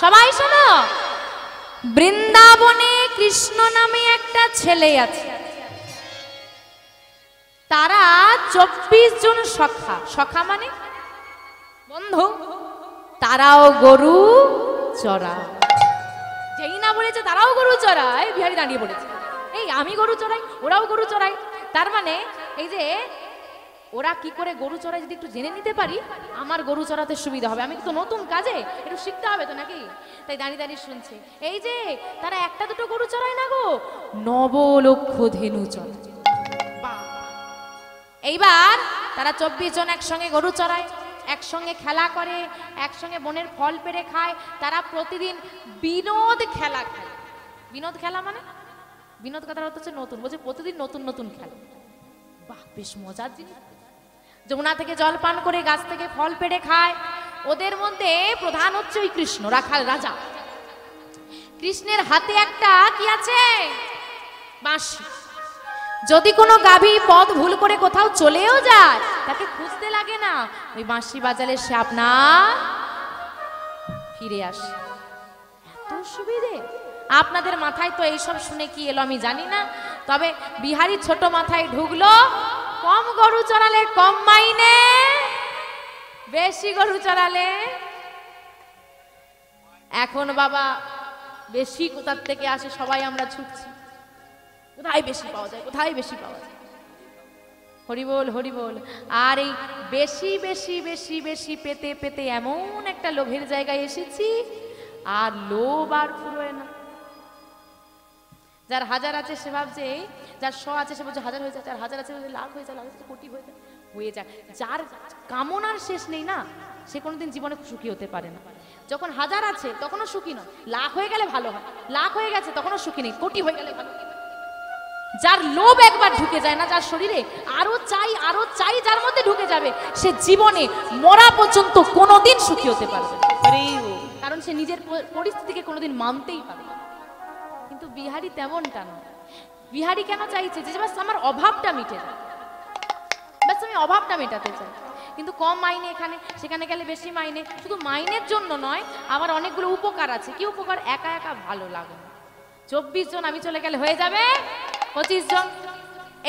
সবাই শোনো, বৃন্দাবনে কৃষ্ণ নামে একটা ছেলে আছে, তারা 24 জন সখা, সখা মানে বন্ধু, তারাও গরু চড়ায়। যেই না বলেছে তারাও গরু চড়ায়, বিহারী দাঁড়িয়ে পড়েছে, এই আমি গরু চড়াই, ওরাও গরু চড়াই। তার মানে এই যে ওরা কি করে গরু চড়ায় যদি একটু জেনে নিতে পারি, আমার গরু চড়াতে সুবিধা হবে। আমি তো নতুন কাজে, একটু শিখতে হবে তো নাকি? তাই দাঁড়িয়ে দাঁড়িয়ে শুনছে। এই যে তারা একটা দুটো গরু চড়ায় না গো, 9 লক্ষ ধেনু চড়ায়। এইবার তারা 24 জন একসঙ্গে গরু চড়ায়, একসঙ্গে খেলা করে, একসঙ্গে বনের ফল পেড়ে খায়। তারা প্রতিদিন বিনোদ খেলা খায়। বিনোদ খেলা মানে বিনোদ কথার অর্থ হচ্ছে নতুন, বলছে প্রতিদিন নতুন নতুন খেলা। বাহ, বেশ মজার জিনিস। যমুনা থেকে জল পান করে, গাছ থেকে ফল পেড়ে খায়। ওদের মধ্যে প্রধান হচ্ছে ওই কৃষ্ণ, রাখাল রাজা। কৃষ্ণের হাতে একটা কি আছে? বাঁশি। যদি কোনো গাভী পথ ভুল করে কোথাও চলেও যায়, তাকে খুঁজতে লাগে না, ওই বাঁশি বাজালে সে আপনার ফিরে আসে। এত সুবিধে। আপনাদের মাথায় তো এইসব শুনে কি এলো আমি জানি না, তবে বিহারী ছোট মাথায় ঢুকলো, কম গরু চড়ালে কম মাইনে, বেশি গরু চড়ালে। এখন বাবা বেশি কোথার থেকে আসে, সবাই আমরা ছুটছি, কোথায় বেশি পাওয়া যায়, কোথায় বেশি পাওয়া যায়। হরিবোল হরিবোল। আর এই বেশি বেশি বেশি বেশি পেতে পেতে এমন একটা লোভের জায়গায় এসেছি, আর লোভ আর ফুরোয় না। যার হাজার আছে সে ভাবছে, যার 100 আছে সে বলছে হাজার হয়ে যায়, যার হাজার আছে লাখ হয়ে যায়, লাখ হয়ে যায় কোটি হয়ে যায়, হয়ে যায়। যার কামনার শেষ নেই না, সে কোনোদিন জীবনে সুখী হতে পারে না। যখন হাজার আছে তখনও সুখী নয়, লাখ হয়ে গেলে ভালো হয়, লাখ হয়ে গেছে তখনও সুখী নেই, কোটি হয়ে গেলে ভালো। যার লোভ একবার ঢুকে যায় না, যার শরীরে আরো চাই যার মধ্যে ঢুকে যাবে, সে জীবনে মরা পর্যন্ত কোনোদিন সুখী হতে পারবে, কারণ সে নিজের পরিস্থিতিকে কোনোদিন মানতেই পারবে না। কিন্তু বিহারী তেমনটা নয়। বিহারী কেন চাইছে যে বাস আমার অভাবটা মিটে যায়, বাস আমি অভাবটা মেটাতে চাই। কিন্তু কম মাইনে, এখানে সেখানে গেলে বেশি মাইনে। শুধু মাইনের জন্য নয়, আমার অনেকগুলো উপকার আছে। কি উপকার? একা একা ভালো লাগে না। 24 জন আমি চলে গেলে হয়ে যাবে 25 জন।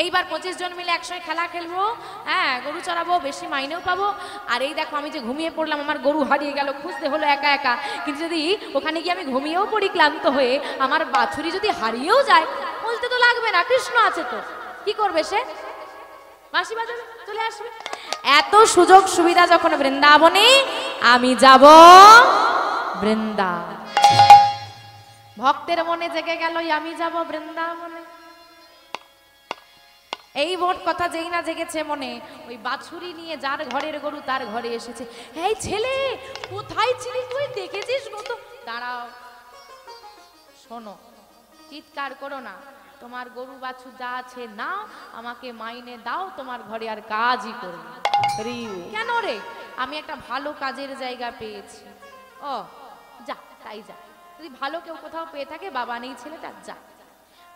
এইবার 25 জন মিলে একসঙ্গে খেলা খেলবো, হ্যাঁ, গরু চড়াবো, বেশি মাইনেও পাবো। আর এই দেখো আমি যে ঘুমিয়ে পড়লাম, আমার গরু হারিয়ে গেল, খুঁজতে হলো একা একা। কিন্তু যদি ওখানে গিয়ে আমি ঘুমিয়েও পড়ি ক্লান্ত হয়ে, আমার বাছুরি যদি হারিয়েও যায়, বলতে তো লাগবে না, কৃষ্ণ আছে তো। কি করবে সে? বাঁশি বাজাবে, চলে আসবে। এত সুযোগ সুবিধা যখন বৃন্দাবনে, আমি যাব বৃন্দা। ভক্তের মনে জেগে গেল আমি যাব বৃন্দাবনে। এই মোট কথা যেই না জেগেছে মনে, ওই বাছুরি নিয়ে যার ঘরের গরু তার ঘরে এসেছে। এই ছেলে, কোথায় ছিলি তুই? দেখেছিস কত? দাঁড়াও, শোনো, চিৎকার করো না। তোমার গরু বাছু যা আছে নাও, আমাকে মাইনে দাও, তোমার ঘরে আর কাজই করবে। কেন রে? আমি একটা ভালো কাজের জায়গা পেয়েছি। ও যা, তাই যা। যদি ভালো কেউ কোথাও পেয়ে থাকে, বাবা নেই ছেলেটা, যা।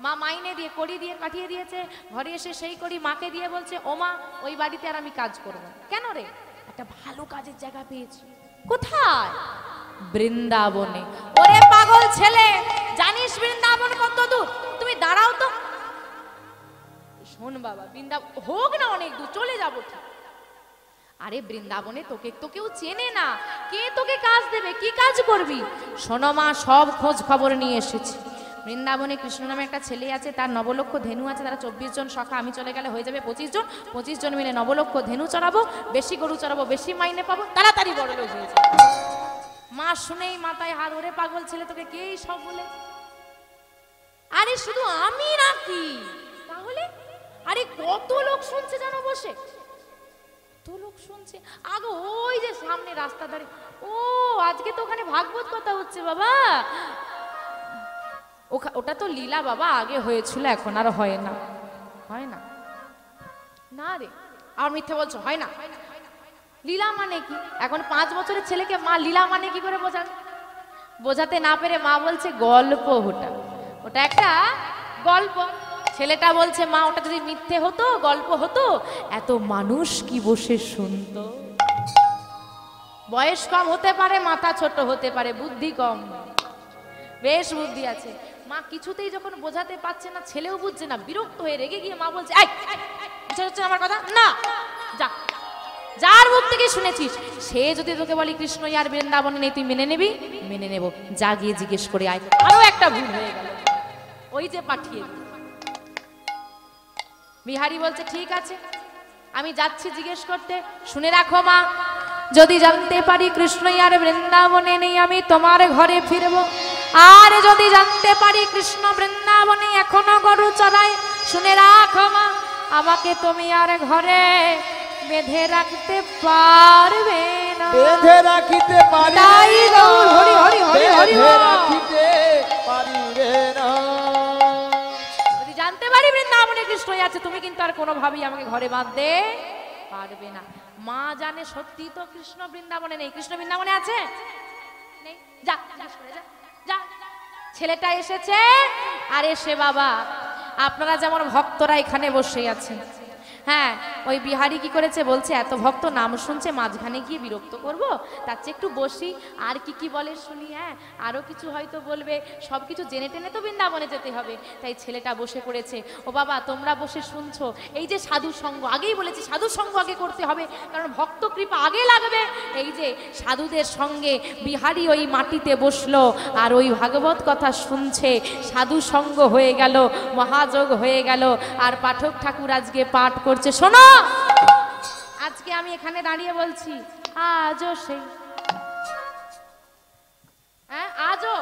মা মাইনে দিয়ে কড়ি দিয়ে পাঠিয়ে দিয়েছে, ঘরে এসে সেই কড়ি মাকে দিয়ে বলছে, ও মা, ওই বাড়িতে আর আমি কাজ করব না। কেন রে? একটা ভালো কাজের জায়গা পেয়েছি। কোথায়? বৃন্দাবনে। ওরে পাগল ছেলে, জানিস বৃন্দাবন কত দূর? তুমি দাঁড়াও তো। শোন বাবা, বৃন্দাবন হোক না অনেক দূর, চলে যাবো ঠিক। আরে বৃন্দাবনে তোকে তো কেউ চেনে না, কে তোকে কাজ দেবে? কি কাজ করবি? শোনো মা, সব খোঁজ খবর নিয়ে এসেছি। বৃন্দাবনে কৃষ্ণ নামে একটা ছেলে আছে, তার 9 লক্ষ ধেনু আছে। তারা 24 জন সখা, আমি চলে গেলে হয়ে যাবে 25 জন। 25 জন মিলে 9 লক্ষ ধেনু চড়াবো, বেশি গরু চড়াবো, বেশি মাইনে পাবো, তাড়াতাড়ি বড় লোক হয়ে যাবে। মা শুনেই মাথায় হাত। ওরে পাগল ছেলে, তোকে কে সব বলে? আরে শুধু আমি নাকি? তাহলে আরে কত লোক শুনছে জানো বসে, কত লোক শুনছে। আগে ওই যে সামনে রাস্তা ধারে, ও আজকে তো ওখানে ভাগবত কথা হচ্ছে বাবা। ওটা তো লীলা বাবা, আগে হয়েছিল, এখন আর হয় না। হয় না? না রে, আর মিথ্যে বলছো, হয় না। লীলা মানে কি? এখন 5 বছরের ছেলেকে মা লীলা মানে কি করে বোঝান? বোঝাতে না পেরে মা বলছে গল্প। ওটা একটা গল্প। ছেলেটা বলছে, মা ওটা যদি মিথ্যে হতো, গল্প হতো, এত মানুষ কি বসে শুনতো। বয়স কম হতে পারে, মাথা ছোট হতে পারে, বুদ্ধি কম, বেশ বুদ্ধি আছে। মা কিছুতেই যখন বোঝাতে পারছে না, ছেলেও বুঝছে না, বিরক্ত হয়ে রেগে গিয়ে মা বলছে, এই বুঝতে পারছিস আমার কথা না, যা, যার মুখ থেকে শুনেছিস সে যদি তোকে বলি কৃষ্ণ আর বৃন্দাবনে নেই, তুই মেনে নিবি? মেনে নেব, যা গিয়ে জিজ্ঞেস করে আয়। আরো একটা ভুল হয়ে গেল, ওই যে পাঠিয়ে বিহারী বলছে ঠিক আছে আমি যাচ্ছি জিজ্ঞেস করতে। শুনে রাখো মা, যদি জানতে পারি কৃষ্ণ আর বৃন্দাবনে নেই, আমি তোমার ঘরে ফিরবো। আর যদি জানতে পারি কৃষ্ণ বৃন্দাবনে এখনো গরু চড়ায়, শুনে রাখো মা, আমাকে তুমি আর ঘরে বেঁধে রাখতে পারবে না। বেঁধে রাখিতে পারি তাই গৌর হরি হরি হরি হরি রাখিতে পারিবে না। যদি জানতে পারি বৃন্দাবনে কৃষ্ণ আছে, তুমি কিন্তু আর কোনোভাবেই আমাকে ঘরে বাঁধতে পারবে না। মা জানে সত্যি তো কৃষ্ণ বৃন্দাবনে নেই। কৃষ্ণ বৃন্দাবনে আছে? নেই। যা যা, ছেলেটা এসেছে। আর এসে বাবা, আপনারা যেমন ভক্তরা এখানে বসে আছেন, হ্যাঁ, ওই বিহারি কি করেছে বলছে, এত ভক্ত নাম শুনছে, মাঝখানে গিয়ে বিরক্ত করব, তার চেয়ে একটু বসি, আর কি কি বলে শুনি। হ্যাঁ, আরো কিছু হয়তো বলবে, সব কিছু জেনে টেনে তো বৃন্দাবনে যেতে হবে। তাই ছেলেটা বসে পড়েছে। ও বাবা, তোমরা বসে শুনছো, এই যে সাধু সঙ্গ, আগেই বলেছি সাধু সঙ্গ আগে করতে হবে, কারণ ভক্ত কৃপা আগে লাগবে। এই যে সাধুদের সঙ্গে বিহারি ওই মাটিতে বসলো, আর ওই ভাগবত কথা শুনছে, সাধু সঙ্গ হয়ে গেল, মহাযোগ হয়ে গেল। আর পাঠক ঠাকুর আজকে পাঠ করছে। শোনো, আজকে আমি এখানে দাঁড়িয়ে বলছি, আজও সেই, হ্যাঁ আজও,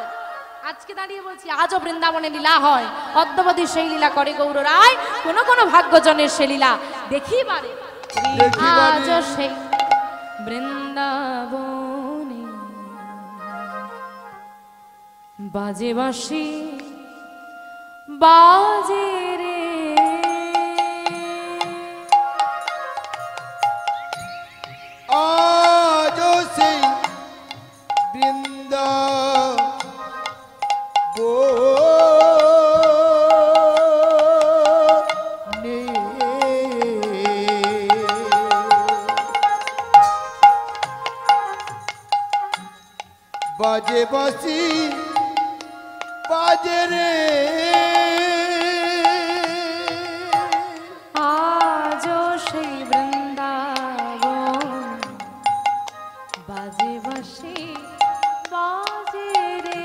আজকে দাঁড়িয়ে বলছি আজও বৃন্দাবনে লীলা হয়, অদ্যাবধি সেই লীলা করে গৌর রায়, কোন কোন ভাগ্যজনের সে লীলা দেখিবারে। আজও সেই বৃন্দাবনে বাজে বাঁশি বাজে রে, আজও সেই বৃন্দাবনে বাজে বাঁশি বাজে রে, আজও সেই বৃন্দাবন বাজে বাঁশি বাজে রে,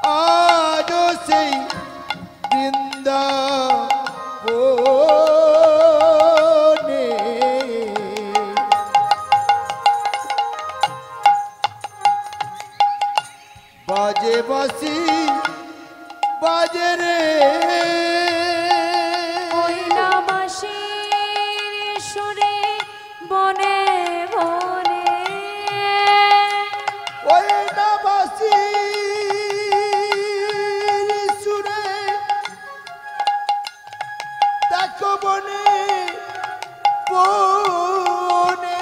আজও সেই বৃন্দাবনে বাজে বাঁশি বাজে রে, ওই না বাঁশির সুরে বনে বনে, ওই না বাঁশির সুরে দেখো বনে বনে,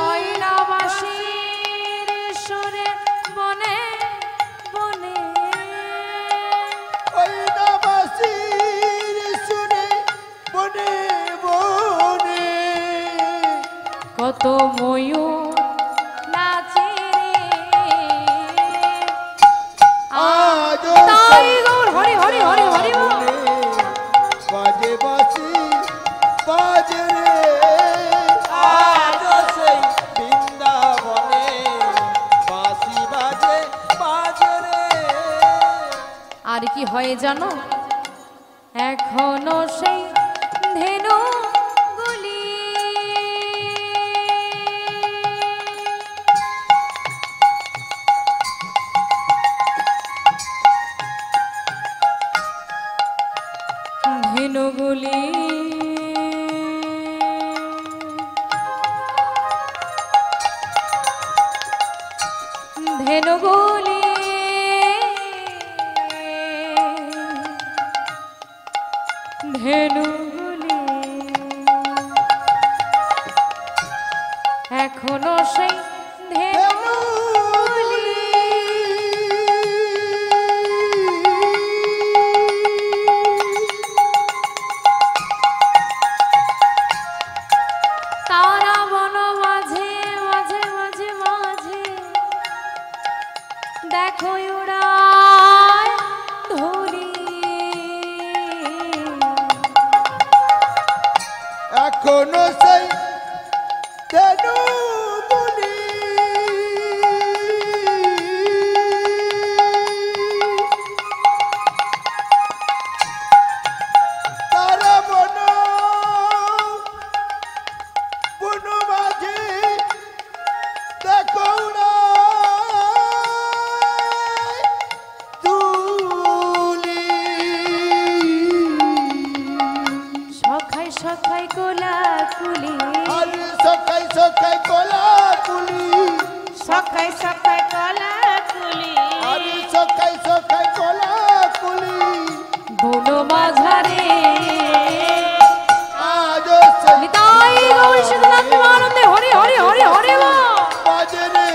ওই না বাঁশির সুরে বনে বনে, ওই না বাঁশির সুরে বনে বনে, কত ময়ূর নাচে রে, আজও তাই গৌর হরি হরি হরি হরি বল। বাজে বাঁশি বাজে রে, আজও সেই বৃন্দাবনে বাঁশি বাজে বাজে রে। আর কি হয় জানো, এখনো সেই ধেনু গুলি ধেনুগুলি ধেনুগুলি ধেনুগুলি এখনো সেই ধেনুগুলি সেই তেনু মুনি তারা বন মাঝে দেখো না তুলি সখাই সখাই কোলা কুলি আরে সকাই সকাই কলা কুলি সখাই সখাই কোলা কুলি আরে সকাই সকাই কলা কুলি বন মাঝারে আজ সেই নিতাই গৌর শীতলাঙ্গ আনন্দে হরে হরে হরে হরে বাজে রে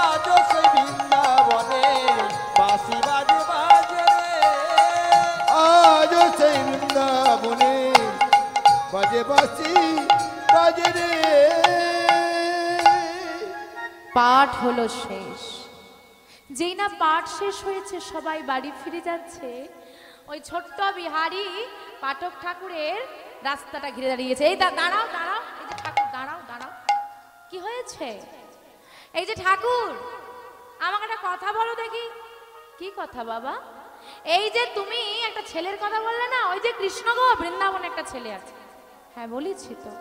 আজ সেই বৃন্দাবনে বাঁশি বাজে বাজে রে আজ সেই বৃন্দাবনে বাজে বাসি বাজে রে পাঠ হলো শেষ। যেই না পাঠ শেষ হয়েছে সবাই বাড়ি ফিরে যাচ্ছে, ওই ছোট্ট বিহারী পাঠক ঠাকুরের রাস্তাটা ঘিরে দাঁড়িয়েছে। এই দাঁড়াও দাঁড়াও, এই যে ঠাকুর দাঁড়াও দাঁড়াও, কি হয়েছে? এই যে ঠাকুর, আমাকে একটা কথা বলো দেখি। কি কথা বাবা? এই যে তুমি একটা ছেলের কথা বললে না, ওই যে কৃষ্ণ গো বৃন্দাবনে একটা ছেলে আছে। হ্যাঁ বলেছি তো।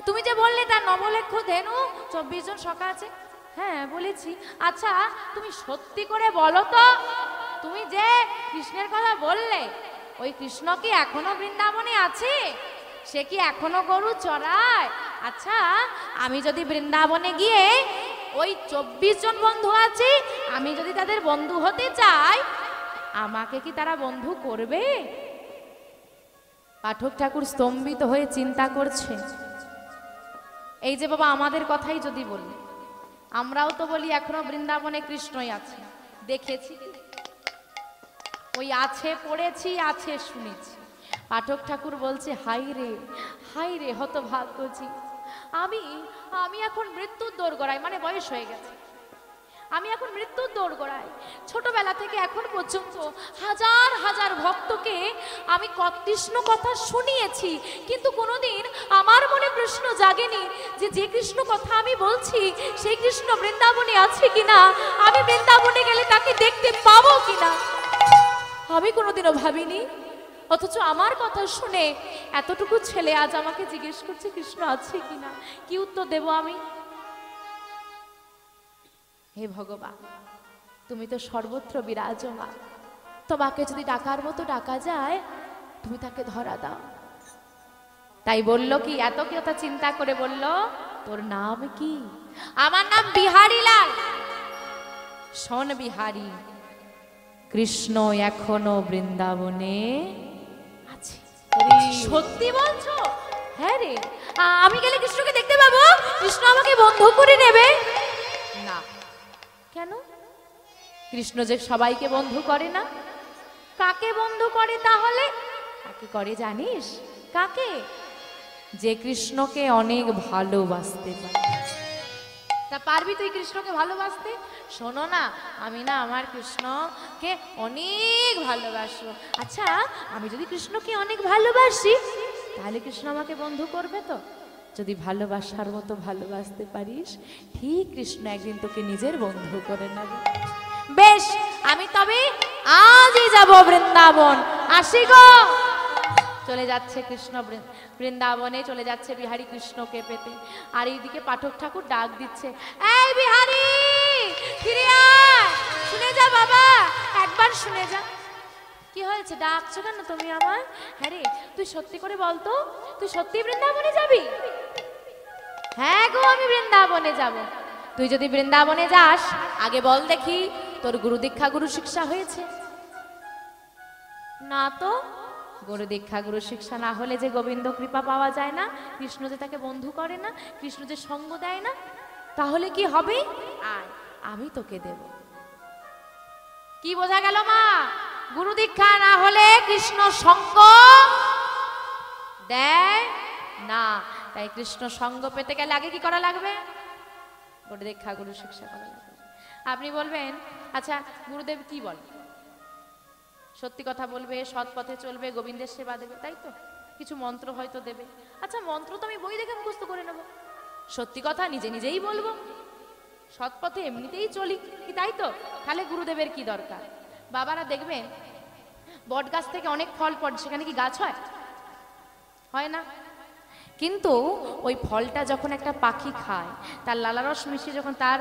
তুমি যে বললে তার নবলক্ষ ধেনু 24 জন সখা আছে। হ্যাঁ বলেছি। আচ্ছা তুমি সত্যি করে বলো তো, তুমি যে কৃষ্ণের কথা বললে ওই কৃষ্ণ কি এখনো বৃন্দাবনে আছে? সে কি এখনো গরু চড়ায়? আচ্ছা আমি যদি বৃন্দাবনে গিয়ে ওই 24 জন বন্ধু আছে, আমি যদি তাদের বন্ধু হতে চাই, আমাকে কি তারা বন্ধু করবে? পাঠক ঠাকুর স্তম্ভিত হয়ে চিন্তা করছে। এই যে বাবা আমাদের কথাই যদি বলি, আমরাও তো বলি এখনো বৃন্দাবনে কৃষ্ণই আছে। দেখেছি, ওই আছে পড়েছি, আছে শুনেছি। পাঠক ঠাকুর বলছে হাই রে হতভাগ্যজি, আমি এখন মৃত্যুর দোরগোড়ায়, মানে বয়স হয়ে গেছে, আমি এখন মৃত্যুর দোরগোড়ায়। ছোটবেলা থেকে এখন পর্যন্ত হাজার হাজার ভক্তকে আমি কৃষ্ণ কথা শুনিয়েছি, কিন্তু কোনোদিন আমার মনে প্রশ্ন জাগেনি যে যে কৃষ্ণ কথা আমি বলছি সেই কৃষ্ণ বৃন্দাবনে আছে কিনা, আমি বৃন্দাবনে গেলে তাকে দেখতে পাবো কিনা, আমি কোনোদিনও ভাবিনি। অথচ আমার কথা শুনে এতটুকু ছেলে আজ আমাকে জিজ্ঞেস করছে কৃষ্ণ আছে কিনা। কি উত্তর দেব আমি? হে ভগবান, তুমি তো সর্বত্র বিরাজমান, তোমাকে যদি ডাকার মতো ডাকা যায় তুমি তাকে ধরা দাও। তাই বলল কি, এত কথা চিন্তা করে বলল, তোর নাম কি? আমার নাম বিহারী লাল। শোন বিহারী, কৃষ্ণ এখনো বৃন্দাবনে আছে। সত্যি বলছো? হ্যাঁ রে, আমি গেলে কৃষ্ণকে দেখতে পাবো? কৃষ্ণ আমাকে বন্ধু করে নেবে না? কেন? কৃষ্ণ যে সবাইকে বন্ধু করে না। কাকে বন্ধু করে তাহলে? কাকে করে জানিস? কাকে? যে কৃষ্ণকে অনেক ভালোবাসতে পারে। তা পারবি তুই কৃষ্ণকে ভালোবাসতে? শোনো না, আমি না আমার কৃষ্ণকে অনেক ভালোবাসবো। আচ্ছা আমি যদি কৃষ্ণকে অনেক ভালোবাসি তাহলে কৃষ্ণ আমাকে বন্ধু করবে তো? যদি ভালোবাসার মতো ভালোবাসতে পারিস, ঠিক কৃষ্ণ একদিন তোকে নিজের বন্ধু করে নেবে। বেশ, আমি তবে আজই যাব বৃন্দাবন। আসি গো। চলে যাচ্ছে কৃষ্ণ বৃন্দাবনে, চলে যাচ্ছে বিহারী কৃষ্ণকে পেতে। আর এইদিকে পাঠক ঠাকুর ডাক দিচ্ছে, এই বিহারী ফিরে আয়, শুনে যা বাবা, একবার শুনে যা। কি হয়েছে, ডাকছো কেন তুমি আমায়? হ্যাঁ রে, তুই সত্যি করে বলতো, তুই সত্যি বৃন্দাবনে যাবি? হ্যাঁ গো, আমি বৃন্দাবনে যাব। তুই যদি বৃন্দাবনে যাস, আগে বল দেখি তোর গুরু দীক্ষা গুরু শিক্ষা হয়েছে? না তো। গুরু দীক্ষা গুরু শিক্ষা না হলে যে গোবিন্দ কৃপা পাওয়া যায় না, কৃষ্ণ যে তাকে বন্ধু করে না, কৃষ্ণ যে সঙ্গ দেয় না, তাহলে কি হবে? আয়, আমি তোকে দেব। কি বোঝা গেল মা? গুরু দীক্ষা না হলে কৃষ্ণ সঙ্গ দেয় না। তাই কৃষ্ণ সঙ্গ পেতে গেলে আগে কি করা লাগবে? গুরু দীক্ষা গুরু শিক্ষা করা লাগবে। আপনি বলবেন, আচ্ছা গুরুদেব কি বলে? সত্যি কথা বলবে, সৎ পথে চলবে, গোবিন্দের সেবা দেবে, তাই তো? কিছু মন্ত্র হয়তো দেবে। আচ্ছা মন্ত্র তো আমি বই দেখে মুখস্থ করে নেব, সত্যি কথা নিজে নিজেই বলবো, সৎ পথে এমনিতেই চলি, কি তাই তো? তাহলে গুরুদেবের কি দরকার? বাবারা দেখবেন বট গাছ থেকে অনেক ফল পড়ে, সেখানে কি গাছ হয়? হয় না। কিন্তু ওই ফলটা যখন একটা পাখি খায়, তার লালারস মিশিয়ে যখন তার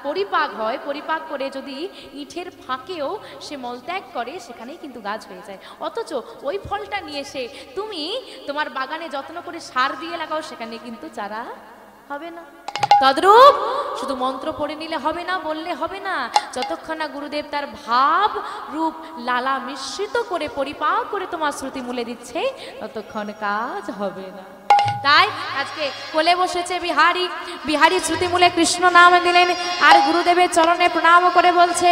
পরিপাক হয়, পরিপাক করে যদি ইটের ফাঁকেও সে মলত্যাগ করে, সেখানেই কিন্তু গাছ হয়ে যায়। অথচ ওই ফলটা নিয়ে এসে তুমি তোমার বাগানে যত্ন করে সার দিয়ে লাগাও, সেখানে কিন্তু চারা হবে না। তদ্রূপ শুধু মন্ত্র পড়ে নিলে হবে না, বললে হবে না, যতক্ষণ না গুরুদেব তার ভাব রূপ লালা মিশ্রিত করে পরিপাক করে তোমার শ্রুতি মূলে দিচ্ছে, ততক্ষণ কাজ হবে না। তাই আজকে কোলে বসেছে বিহারী, বিহারী শ্রুতি মূলে কৃষ্ণ নাম দিলেন, আর গুরুদেবের চরণে প্রণাম করে বলছে,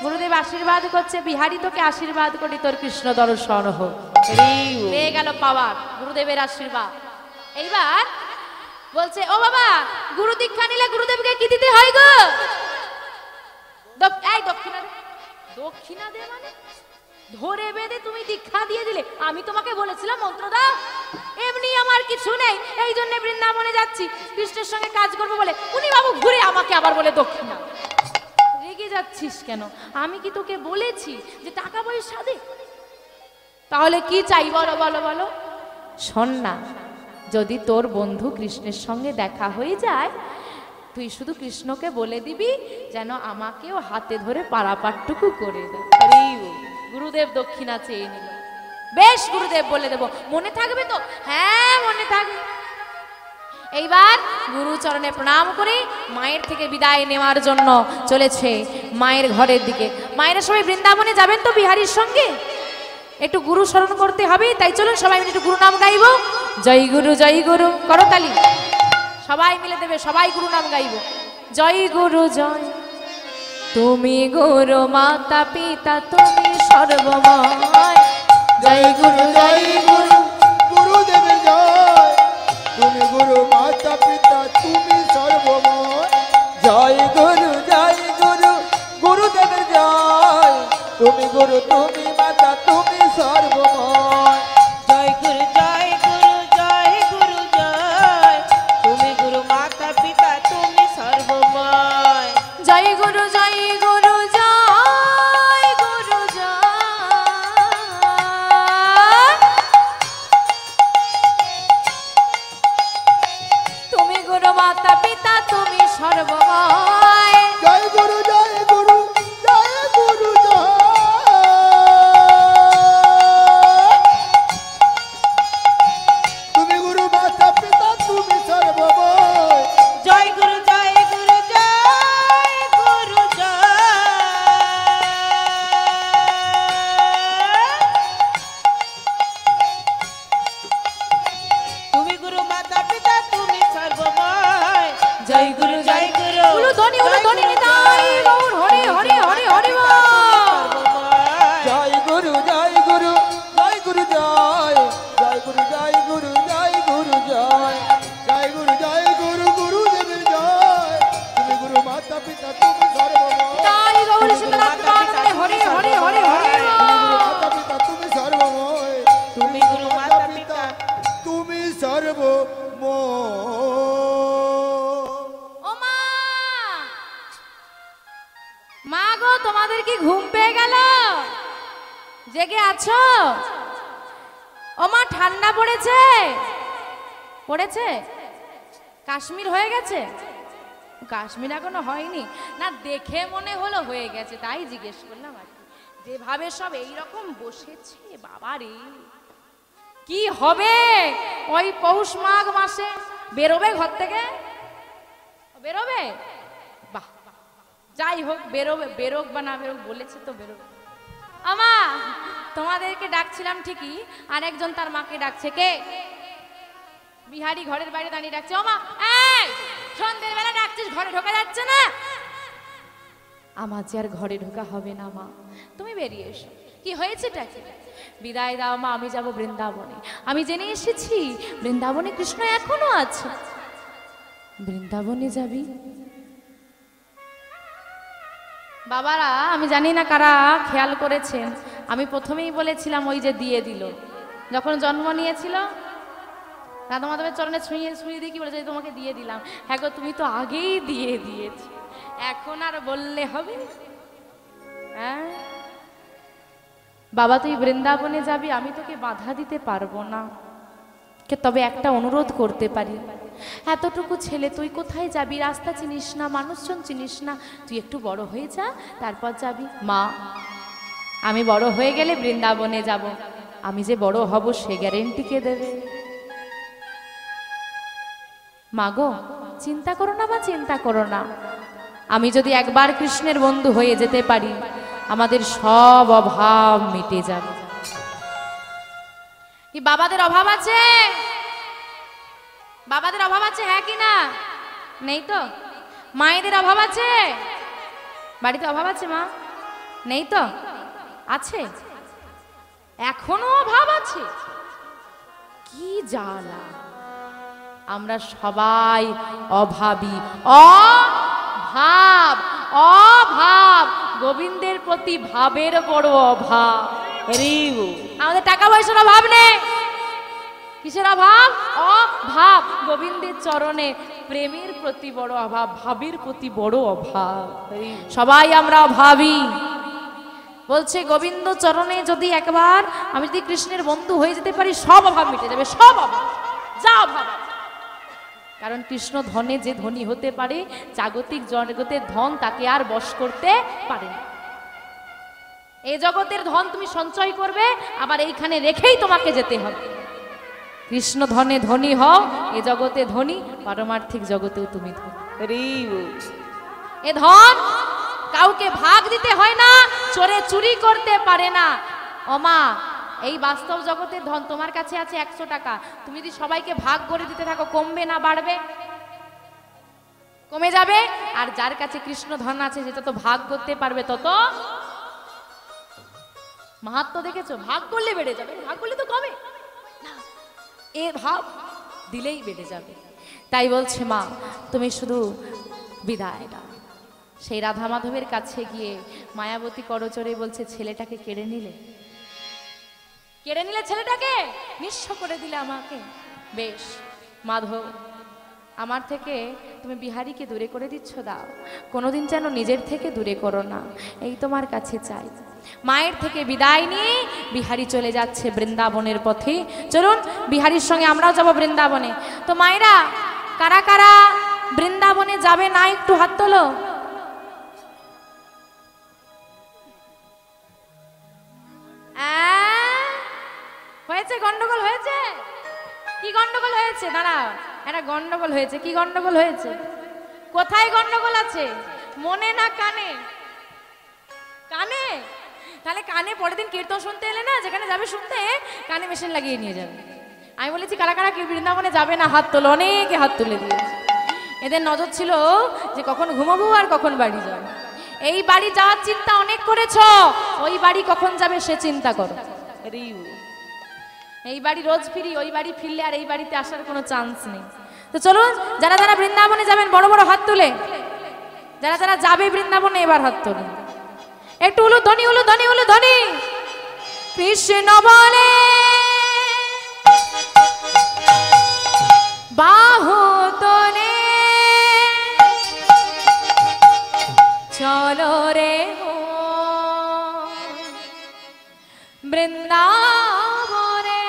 গুরুদেব আশীর্বাদ করছে, বিহারী তোকে আশীর্বাদ করি, তোর কৃষ্ণ দর্শন হোক। পেয়ে গেল পাওয়ার গুরুদেবের আশীর্বাদ। এইবার বলছে, ও বাবা, গুরু দীক্ষা নিলে গুরুদেবকে কি দিতে হয় গো? এই দক্ষিণা দে। দক্ষিণা দে মানে? ধরে বেঁধে তুমি দীক্ষা দিয়ে দিলে? আমি তোমাকে বলেছিলাম মন্ত্র দাও? এমনি আমার কিছু নেই, এই জন্য বৃন্দাবনে যাচ্ছি কৃষ্ণের সঙ্গে কাজ করবো বলে, উনি বাবু ঘুরে আমাকে আবার বলে দক্ষিণা। রেগে যাচ্ছিস কেন? আমি কি তোকে বলেছি যে টাকা পয়সা দে? তাহলে কি চাই বলো বলো বলো? শোন না, যদি তোর বন্ধু কৃষ্ণের সঙ্গে দেখা হয়ে যায়, তুই শুধু কৃষ্ণকে বলে দিবি যেন আমাকেও হাতে ধরে পারাপারটুকু করে দেয়। গুরুদেব দক্ষিণা চেয়ে নিল। বেশ গুরুদেব বলে দেব, মনে থাকবে তো? হ্যাঁ মনে থাকবে। এইবার গুরুচরণে প্রণাম করে মায়ের থেকে বিদায় নেওয়ার জন্য চলেছে মায়ের ঘরের দিকে। মায়েরা সবাই বৃন্দাবনে যাবেন তো বিহারীর সঙ্গে, একটু গুরু স্মরণ করতে হবে, তাই চলুন সবাই মিলে একটু গুরু নাম গাইব। জয় গুরু করতালি সবাই মিলে দেবে, সবাই গুরু নাম গাইব। জয় গুরু জয়, তুমি গুরু মাতা পিতা তুমি সর্বময়। জয় গুরু গুরুদেবের জয়, তুমি গুরু মাতা পিতা তুমি সর্বময়। জয় গুরু গুরুদেবের জয়, তুমি গুরু তুমি মাতা তুমি সর্বময়। জয় গুরু জয়, তুমি গুরু মাতা পিতা তুমি সর্বময়। জয় গুরু জয়, তুমি গুরু মাতা পিতা তুমি সর্বময়। জয় গুরু জয় গুরু জয় গুরু জয়, তুমি গুরু মাতা পিতা তুমি সর্বময়। জয় গুরু জয়, তুমি গুরু মাতা পিতা তুমি সর্বময়। জয় গুরু উলু ধ্বনি নিতাই গৌর, হরে হরে হরে হরে বল। জয় গুরু জয় গুরু জয় গুরু জয়, জয় গুরু জয় গুরু জয় গুরু জয়। জয় গুরু জয় গুরু গুরুদেবের জয়, তুমি গুরু মাতা পিতা তুমি সর্বময়। তাই গৌর সীতারাম হরে হরে হরে হরে মাতা পিতা তুমি সর্বময়, তুমি গুরু মাতা পিতা তুমি সর্বময়। ও মা, মা গো তোমাদের কি ঘুম পেয়ে গেল? জেগে আছো? ও মা ঠান্ডা পড়েছে? পড়েছে? কাশ্মীর হয়ে গেছে? কাশ্মীর এখনো হয়নি না, দেখে মনে হলো হয়ে গেছে, তাই জিজ্ঞেস করলাম আর কি। যেভাবে সব এইরকম বসেছে, বাবা রে কি হবে ওই পৌষ মাঘ মাসে? বেরোবে ঘর থেকে? বেরোবে? বাহ, যাই হোক বেরোবে, বেরোক বা না বেরোক, বলেছে তো বেরোবে। আমা তোমাদেরকে ডাকছিলাম ঠিকই, আর একজন তার মাকে ডাকছে। কে? বিহারী ঘরের বাইরে দাঁড়িয়ে ডাকছে, ও মা এই সন্ধ্যের বেলা ডাকছিস, ঘরে ঢোকা যাচ্ছে না? আমার যে আর ঘরে ঢোকা হবে না মা, তুমি বেরিয়ে এসো। কি হয়েছেটা কি? বিদায় দাও মা, আমি যাব বৃন্দাবনে। আমি জেনে এসেছি বৃন্দাবনে কৃষ্ণ এখনো আছে। বৃন্দাবনে যাবি? বাবারা আমি জানি না কারা খেয়াল করেছেন, আমি প্রথমেই বলেছিলাম ওই যে দিয়ে দিল, যখন জন্ম নিয়েছিল রাধা মাধবের চরণে ছুঁয়ে ছুঁয়ে দিয়ে কি বলেছে, তোমাকে দিয়ে দিলাম। হ্যাঁ গো, তুমি তো আগেই দিয়ে দিয়েছো, এখন আর বললে হবে? হ্যাঁ বাবা, তুই বৃন্দাবনে যাবি, আমি তোকে বাধা দিতে পারবো না, তবে একটা অনুরোধ করতে পারি। এতটুকু ছেলে, তুই কোথায় যাবি? রাস্তা চিনিস না, মানুষজন চিনিস না, তুই একটু বড় হয়ে যা, তারপর যাবি। মা, আমি বড় হয়ে গেলে বৃন্দাবনে যাব, আমি যে বড় হব সে গ্যারেন্টি কে দেবে? মা গো, চিন্তা করো না, বা চিন্তা করো না, আমি যদি একবার কৃষ্ণের বন্ধু হয়ে যেতে পারি, আমাদের সব অভাব মিটে যাবে। কি বাবাদের অভাব আছে? বাবাদের অভাব আছে, হ্যাঁ কি না? নেই তো? মায়েদের অভাব আছে? বাড়িতে অভাব আছে মা? নেই তো? আছে, এখনো অভাব আছে। কি জ্বালা, আমরা সবাই অভাবী। অভাব, অভাব, গোবিন্দের প্রতি ভাবের বড় অভাব। আমাদের টাকা পয়সার অভাব নেই, কিসের অভাব? অভাব। গোবিন্দের চরণে প্রেমের প্রতি বড় অভাব, ভাবের প্রতি বড় অভাব। সবাই আমরা অভাবী। বলছে গোবিন্দ চরণে যদি একবার আমি যদি কৃষ্ণের বন্ধু হয়ে যেতে পারি, সব অভাব মিটে যাবে, সব অভাব, যা অভাব। কারণ কৃষ্ণ ধনে যে ধনী হতে পারে, জাগতিক জগতের ধন তাকে আর বশ করতে পারে না। এই জগতের ধন তুমি সঞ্চয় করবে, আবার এইখানে রেখেই তোমাকে যেতে হবে। কৃষ্ণ ধনে ধনী হও, এ জগতে ধনী, পারমার্থিক জগতেও তুমি ধনী। এ ধন কাউকে ভাগ দিতে হয় না, চোরে চুরি করতে পারে না। ওমা, এই বাস্তব জগতের ধন তোমার কাছে আছে 100 টাকা, তুমি যদি সবাইকে ভাগ করে দিতে থাকো, কমবে না বাড়বে? কমে যাবে। আর যার কাছে কৃষ্ণ ধন আছে, যেটা তো ভাগ করতে পারবে, তত মাহাত্ম্য। দেখেছো, ভাগ করলে বেড়ে যাবে, ভাগ করলে তো কমে না, এ ভাব দিলেই বেড়ে যাবে। তাই বলছে মা, তুমি শুধু বিদায় দাও। সেই রাধা মাধবের কাছে গিয়ে মায়াবতী করচরে বলছে, ছেলেটাকে কেড়ে নিলে, কেড়ে নিলে, ছেলেটাকে নিঃস্ব করে দিলে আমাকে। বেশ মাধব, আমার থেকে তুমি বিহারীকে দূরে করে দিচ্ছ, দাও, কোনোদিন যেন নিজের থেকে দূরে করো না, এই তোমার কাছে চাই। মায়ের থেকে বিদায় নিয়ে বিহারী চলে যাচ্ছে বৃন্দাবনের পথে। চলুন বিহারীর সঙ্গে আমরাও যাব বৃন্দাবনে। তো মায়েরা, কারা কারা বৃন্দাবনে যাবে না, একটু হাত তোলো। হয়েছে গন্ডগোল হয়েছে? কি গন্ডগোল হয়েছে? দাঁড়াও, একটা গন্ডগোল হয়েছে। কি গন্ডগোল হয়েছে? কোথায় গন্ডগোল আছে? মনে না কানে? কানে? তাহলে কানে পরের দিন কীর্তন শুনতে এলে না, যেখানে যাবে শুনতে, কানে মেশিন লাগিয়ে নিয়ে যাবে। আমি বলেছি কারা কারা বৃন্দাবনে যাবে না, হাত তোলো। অনেকে হাত তুলে দিয়েছে। এদের নজর ছিল যে কখন ঘুমাবো আর কখন বাড়ি যাবো। এই বাড়ি যাওয়ার চিন্তা অনেক করেছ, ওই বাড়ি কখন যাবে সে চিন্তা করো। এই বাড়ি রোজ ফিরি, ওই বাড়ি ফিরলে আর এই বাড়িতে আসার কোনো চান্স নেই। তো চলুন, যারা যারা বৃন্দাবনে যাবেন বড় বড় হাত তুলে, যারা যারা যাবে বৃন্দাবনে এবার হাত তুলে। একটু উলু ধ্বনি, উলু ধ্বনি, উলু ধ্বনি। কৃষ্ণ বলে বাহু তোলে, চলো রে হো বৃন্দাবনে।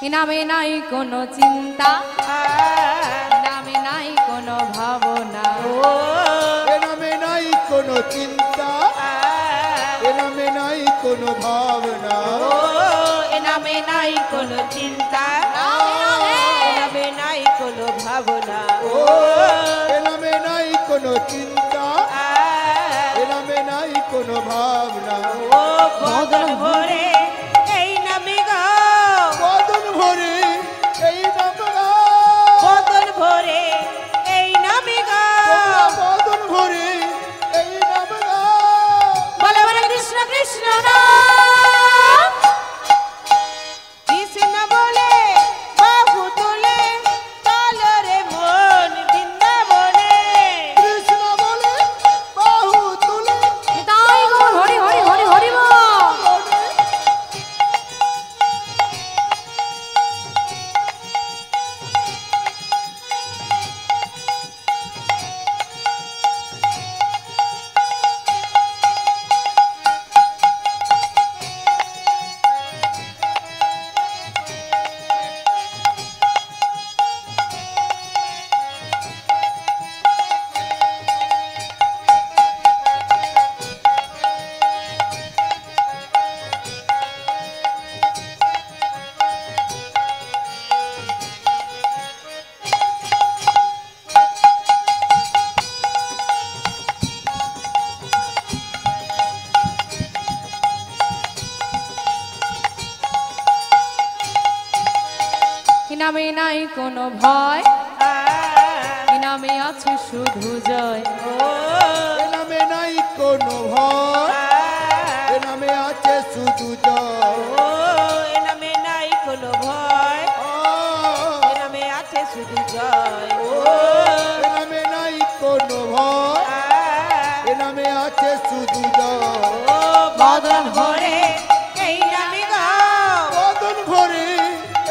এ নামে নাই কোনো চিন্তা, এ নামে নাই কোনো ভাবনা, এ নামে নাই কোনো চিন্তা, এ নামে নাই কোনো ভাবনা, এ নামে নাই কোনো চিন্তা, এ নামে নাই কোনো ভাবনা, এ নামে নাই কোনো চিন্তা, এ নামে নাই কোনো ভাবনা। ও বদন ভরে এই নামে গো, বদন ভরে এই নাম গো, বদন ভরে এই নামে গো, বদন ভরে এই নাম গো। বলে বলে কৃষ্ণ কৃষ্ণ নাম, কৃষ্ণ বলে বাহু তুলে চলো রে মন বৃন্দাবনে, কৃষ্ণ বলে বাহু তুলে নিতাই গৌর হরি হরি হরি হরি বল। এ নামে নাই কোনো ভয়, এ নামে আছে শুধু জয়, এ নামে নাই কোনো ভয়, এ নামে আছে শুধু জয়। এ নামে নাই কোনো ভয়, এ নামে আছে শুধু জয়, এ নামে নাই কোনো ভয়, এ নামে আছে শুধু জয়। বদন ভরে এই নামে গো, বদন ভরে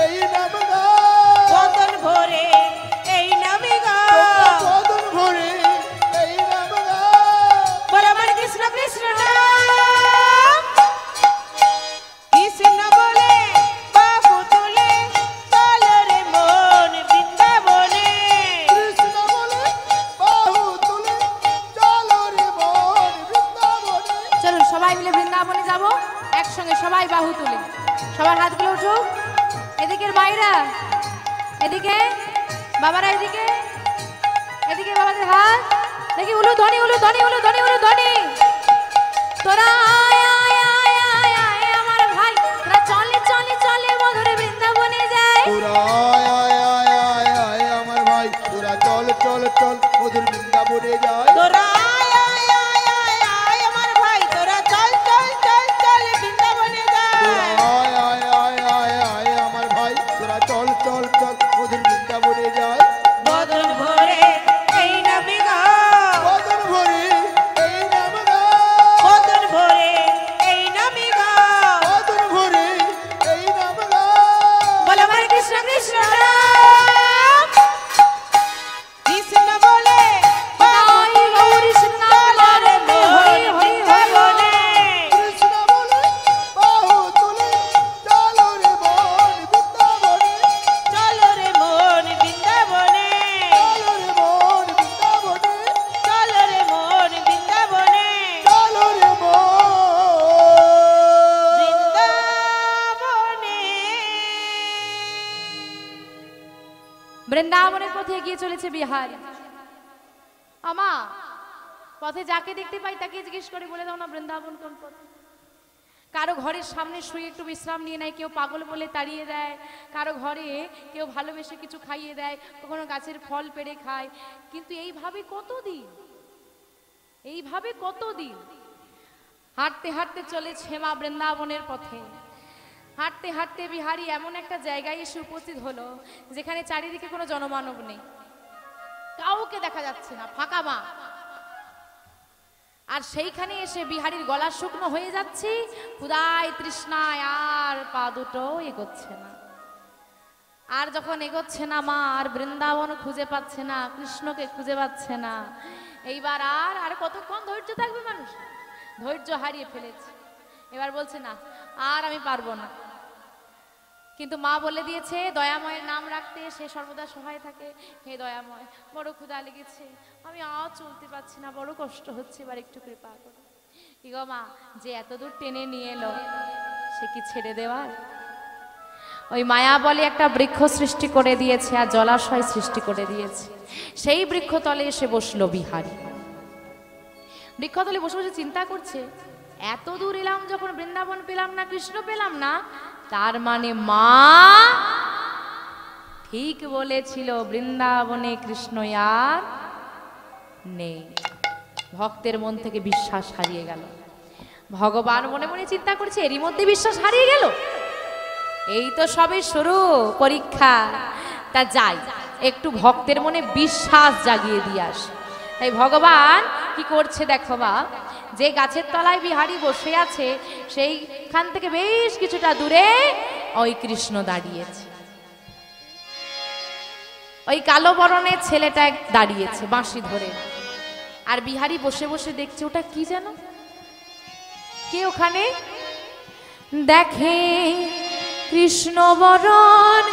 এই নাম গো, বদন ভরে এই নামে গো, বদন ভরে এই নাম গো। বলে আমার কৃষ্ণ কৃষ্ণ নাম, কৃষ্ণ বলে বাহু তুলে চলো রে মন বৃন্দাবনে, কৃষ্ণ বলে বাহু তুলে চলো রে মন বৃন্দাবনে। চলুন সবাই মিলে বৃন্দাবনে যাব, একসঙ্গে সবাই বাহু তুলে, সবার হাতগুলো উঠুক। এদিকের মায়েরা এদিকে, বাবারা এদিকে, এদিকে বাবাদের হাত দেখি, উলু ধ্বনি উলু ধ্বনি উলু ধ্বনি উলু ধ্বনি। তোরা আয় আয় আয় আয় আয় আমার ভাই, তোরা চলে চলে চলে মধুর বৃন্দাবনে যায়। তোরা আয় আয় আয় আয় আয় আমার ভাই, তোরা চল চল চল মধুর বৃন্দাবনে যায়। তোরা আয় আয় আয় আয় আয় আমার ভাই, তোরা চল চল চল চল বৃন্দাবনে তোরা যা, আয় আয় আয় আয় আয় আমার ভাই, তোরা চল চল চল মধুর বৃন্দাবনে যায়। বদন ভরে এই নামে গো, বদন ভরে এই নাম গো, বদন ভরে এই নামে গো, বদন ভরে এই নাম গো। বলো আমার কৃষ্ণ কৃষ্ণ নাম, কৃষ্ণ বলে বাহু তাই গৌরী শ্রীনাথ চলো রে মন বৃন্দাবনে, কৃষ্ণ বলে বাহু তুলে চলো রে মন বৃন্দাবনে, চলো রে মন বৃন্দাবনে, চলো রে মন বৃন্দাবনে, চলো রে মন বৃন্দাবনে, চলো রে মন। বৃন্দাবনে। বৃন্দাবনের পথে এগিয়ে চলেছে বিহারী। আমা, পথে যাকে দেখতে পাই তাকে জিজ্ঞেস করে বলে দাও না বৃন্দাবন কোন পথে। কারো ঘরের সামনে শুয়ে একটু বিশ্রাম নিয়ে নেয়, কেউ পাগল বলে তাড়িয়ে দেয়, কারো ঘরে কেউ ভালোবেসে কিছু খাইয়ে দেয়, কখনো গাছের ফল পেড়ে খায়। কিন্তু এইভাবে কতদিন, এইভাবে কতদিন হাঁটতে হাঁটতে চলেছে মা বৃন্দাবনের পথে। হাঁটতে হাঁটতে বিহারী এমন একটা জায়গায় এসে উপস্থিত হলো যেখানে চারিদিকে কোনো জনমানব নেই, কাউকে দেখা যাচ্ছে না, ফাঁকা মা। আর সেইখানে এসে বিহারীর গলা শুকনো হয়ে যাচ্ছে, ক্ষুধায় তৃষ্ণায় আর পা দুটো এগোচ্ছে না। আর যখন এগোচ্ছে না মা, আর বৃন্দাবন খুঁজে পাচ্ছে না, কৃষ্ণকে খুঁজে পাচ্ছে না, এইবার আর আর কতক্ষণ ধৈর্য থাকবে মানুষ, ধৈর্য হারিয়ে ফেলেছে। এবার বলছে না আর আমি পারবো না, কিন্তু মা বলে দিয়েছে দয়াময়ের নাম রাখতে, সে সর্বদা সহায় থাকে। হে দয়াময়, বড় ক্ষুধা লেগেছে, আমি আর চলতে পারছি না, বড় কষ্ট হচ্ছে, এবার একটু কৃপা করো। কি গো মা, যে এত দূর টেনে নিয়ে এলো সে কি ছেড়ে দেওয়ার? ওই মায়া বলে একটা বৃক্ষ সৃষ্টি করে দিয়েছে আর জলাশয় সৃষ্টি করে দিয়েছে। সেই বৃক্ষতলে এসে বসলো বিহারী। বৃক্ষতলে বসে বসে চিন্তা করছে, এত দূর এলাম যখন বৃন্দাবন পেলাম না, কৃষ্ণ পেলাম না, তার মানে মা ঠিক বলেছিল, বৃন্দাবনে কৃষ্ণ আর নেই। ভক্তের মন থেকে বিশ্বাস হারিয়ে গেল। ভগবান মনে মনে চিন্তা করছে, এরই মধ্যে বিশ্বাস হারিয়ে গেল, এই তো সবে শুরু পরীক্ষা, তা যাই একটু ভক্তের মনে বিশ্বাস জাগিয়ে দিয়ে আসে। তাই ভগবান কি করছে দেখো বা, যে গাছের তলায় বিহারী বসে আছে সেইখান থেকে বেশ কিছুটা দূরে ওই কৃষ্ণ দাঁড়িয়েছে। ওই কালো বরণের ছেলেটা দাঁড়িয়েছে বাঁশি ধরে, আর বিহারী বসে বসে দেখছে ওটা কি যেন, কে ওখানে? দেখে কৃষ্ণ বরণ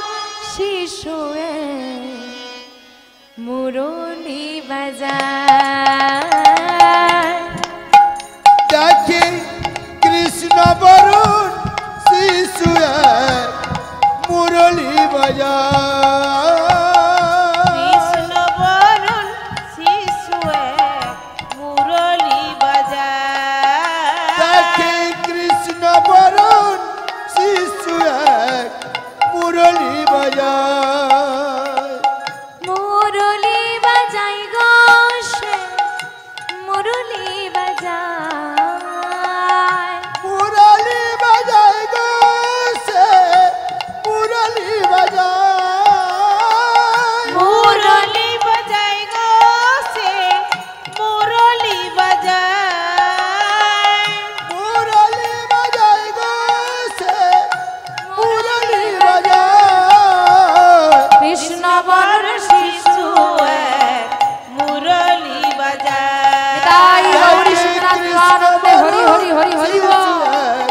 শিশু মুরলী বাজায়। দেখে কৃষ্ণ বরণ শিশু মুরলী বাজায়। কৃষ্ণ বরণ শিশু মুরলী বাজায়। দেখে কৃষ্ণ বরণ শিশু মুরলী বাজায়। মুরলী বাজাই গো সে মুরলী বাজায়। মুরলী বাজায় গো সে মুরলী বাজায়। মুরলী বাজাই গো সে মুরলী বাজায়। মুরলী বাজায় গো সে মুরলী বাজায়। কৃষ্ণ বরণ শিশু মুরলী বাজায়। তাই গৌরী সুন্দর আনন্দে হরি হরি হরি হরি বল।